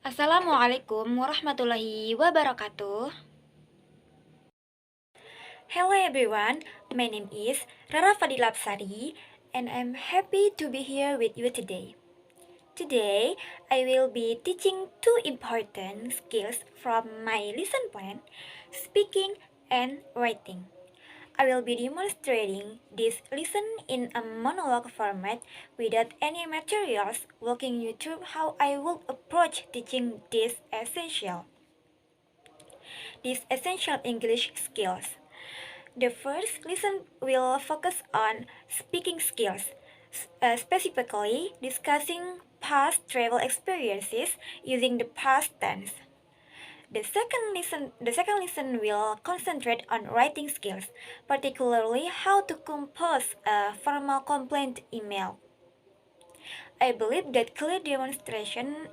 Assalamualaikum warahmatullahi wabarakatuh. Hello everyone, my name is Rara Fadilapsari and I'm happy to be here with you today. Today, I will be teaching two important skills from my lesson plan, speaking and writing. I will be demonstrating this lesson in a monologue format without any materials, walking you through how I will approach teaching these essential English skills. The first lesson will focus on speaking skills, specifically discussing past travel experiences using the past tense. The second lesson will concentrate on writing skills, particularly how to compose a formal complaint email. I believe that clear demonstration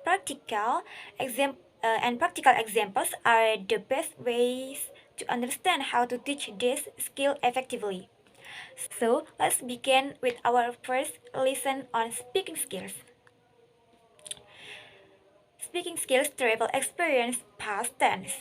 practical examples are the best ways to understand how to teach this skill effectively. So let's begin with our first lesson on speaking skills. Speaking skills travel experience past tense.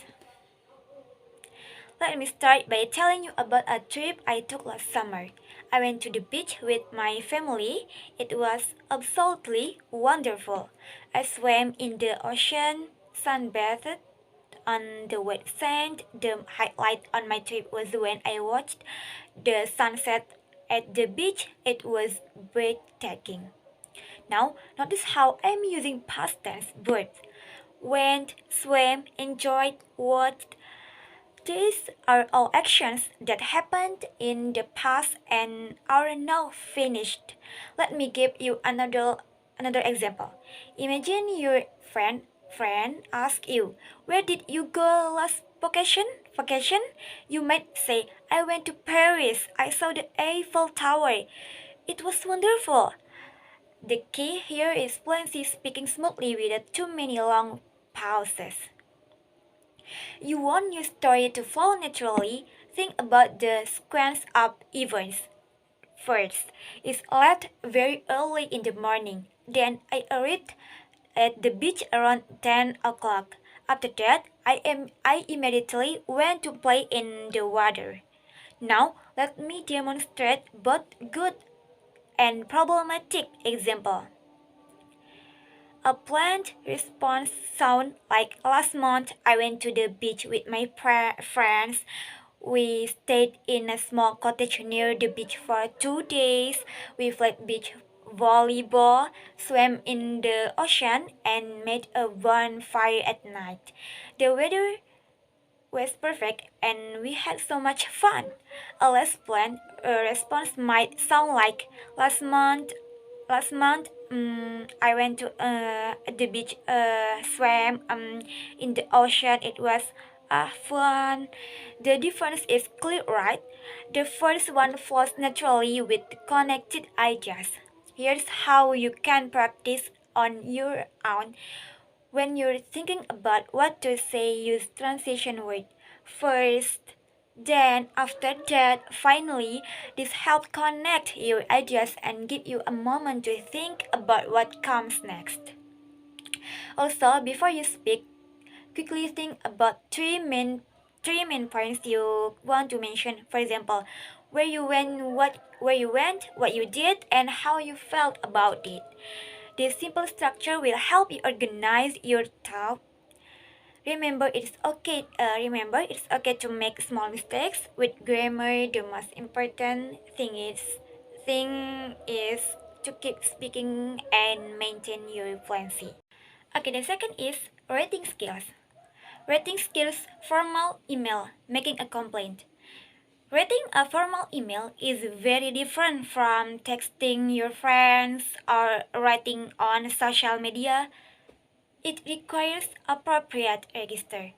Let me start by telling you about a trip I took last summer. I went to the beach with my family. It was absolutely wonderful. I swam in the ocean, sunbathed on the wet sand. The highlight on my trip was when I watched the sunset at the beach. It was breathtaking. Now, notice how I'm using past tense verbs. Went, swam, enjoyed, watched. These are all actions that happened in the past and are now finished. Let me give you another example. Imagine your friend asks you, "Where did you go last vacation?" Vacation? You might say, "I went to Paris. I saw the Eiffel Tower. It was wonderful." The key here is fluency, speaking smoothly without too many long pauses. You want your story to flow naturally. Think about the sequence of events. First, it's left very early in the morning. Then I arrived at the beach around 10 o'clock. After that, I immediately went to play in the water. Now, let me demonstrate both good and problematic example. A planned response sounds like last month I went to the beach with my friends. We stayed in a small cottage near the beach for 2 days. We played beach volleyball, swam in the ocean, and made a bonfire at night. The weather was perfect and we had so much fun. A less planned response might sound like last month, I went to the beach, swam in the ocean. It was fun. The difference is clear, right? The first one flows naturally with connected ideas. Here's how you can practice on your own. When you're thinking about what to say, use transition word first, then after that, finally. This helps connect your ideas and give you a moment to think about what comes next. Also, before you speak, quickly think about three main points you want to mention. For example, where you went, what you did, and how you felt about it. This simple structure will help you organize your thoughts. Remember, it's okay to make small mistakes with grammar. The most important thing is to keep speaking and maintain your fluency. Okay, the second is writing skills. Writing skills, formal email, making a complaint. Writing a formal email is very different from texting your friends or writing on social media. It requires appropriate register,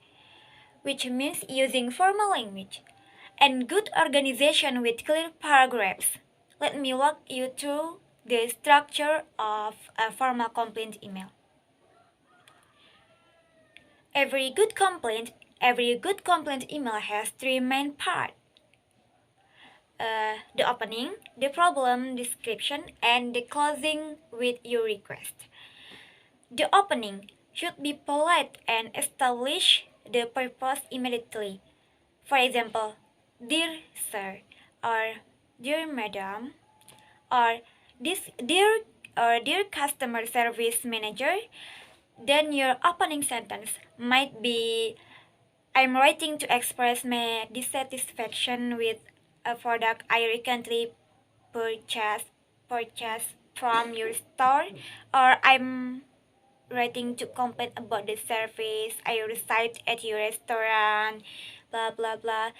which means using formal language, and good organization with clear paragraphs. Let me walk you through the structure of a formal complaint email. Every good complaint every good complaint email has three main parts. The opening, the problem description, and the closing with your request. The opening. should be polite and establish the purpose immediately. For example, dear sir, or dear madam, or this dear customer service manager. Then your opening sentence might be, I'm writing to express my dissatisfaction with a product I recently purchased from your store, or I'm writing to complain about the service I received at your restaurant, blah blah blah.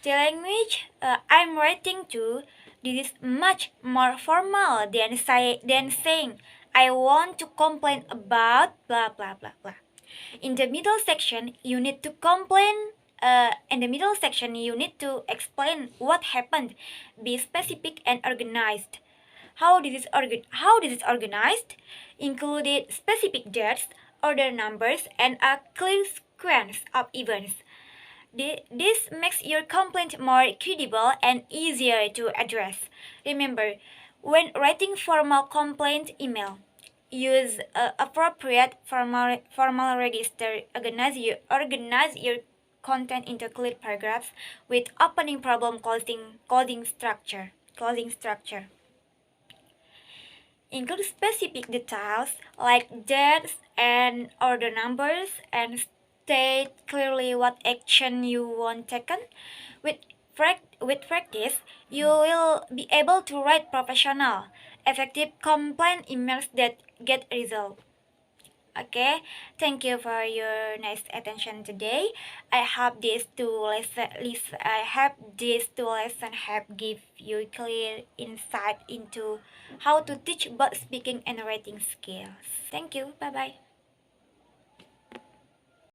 The language I'm writing to, this is much more formal than saying I want to complain about blah blah blah blah. In the middle section, you need to complain. In the middle section, you need to explain what happened. Be specific and organized. How this is organized? Included specific dates, order numbers, and a clear sequence of events. This makes your complaint more credible and easier to address. Remember, when writing formal complaint email, use appropriate formal register. Organize your content into clear paragraphs with opening problem closing structure. Closing structure. Include specific details like dates and order numbers, and state clearly what action you want taken. With, with practice, you will be able to write professional, effective complaint emails that get results. Okay, thank you for your nice attention today. I hope these two lessons have give you clear insight into how to teach both speaking and writing skills. Thank you. Bye bye.